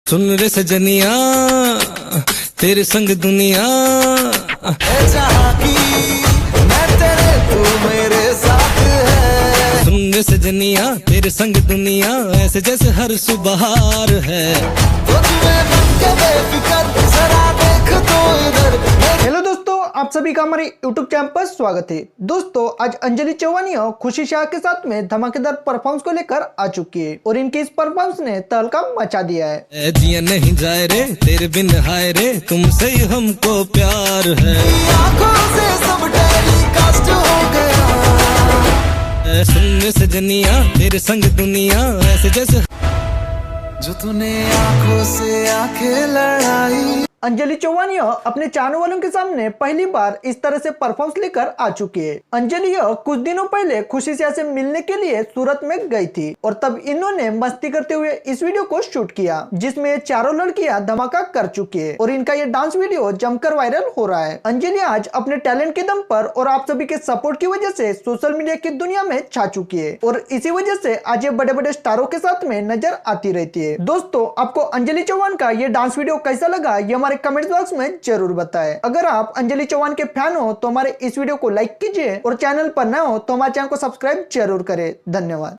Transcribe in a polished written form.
सुन रे सजनिया तेरे संग दुनिया जहाँ की मैं तेरे तू मेरे साथ है। सुन रे सजनिया तेरे संग दुनिया ऐसे जैसे हर सुबहार है। तो तुम्हें बन के बेफिक्र जरा देख तो इधर। हेलो दोस्तों, आप सभी का हमारे YouTube चैनल पर स्वागत है। दोस्तों, आज अंजलि चौहानिया खुशी शाह के साथ में धमाकेदार परफॉर्मेंस को लेकर आ चुकी है और इनकी इस परफॉर्मेंस ने तहलका मचा दिया है। ए जिया नहीं जाए रे तेरे बिन हाय रे तुमसे ही हमको प्यार है। आंखों से सब टेलीकास्ट हो गया। सुन रे सजनिया तेरे संग दुनिया ऐसे जैसे जो तूने आंखों से आंखें लड़ाई। अंजलि चौहानिया अपने चाहने वालों के सामने पहली बार इस तरह से परफॉर्मेंस लेकर आ चुकी है। अंजलि कुछ दिनों पहले खुशी शाह से मिलने के लिए सूरत में गई थी और तब इन्होंने मस्ती करते हुए इस वीडियो को शूट किया, जिसमें ये चारों लड़कियां धमाका कर चुकी है और इनका ये डांस वीडियो जमकर वायरल हो रहा है। अंजलि आज अपने टैलेंट के दम पर और आप सभी के सपोर्ट की वजह से सोशल मीडिया की दुनिया में छा चुकी है और इसी वजह से आज ये बड़े बड़े स्टारों के साथ में नजर आती रहती है। दोस्तों, आपको अंजलि चौहान का ये डांस वीडियो कैसा लगा ये हमारे कमेंट बॉक्स में जरूर बताएं। अगर आप अंजलि चौहान के फैन हो तो हमारे इस वीडियो को लाइक कीजिए और चैनल पर नए हो तो हमारे चैनल को सब्सक्राइब जरूर करें। धन्यवाद।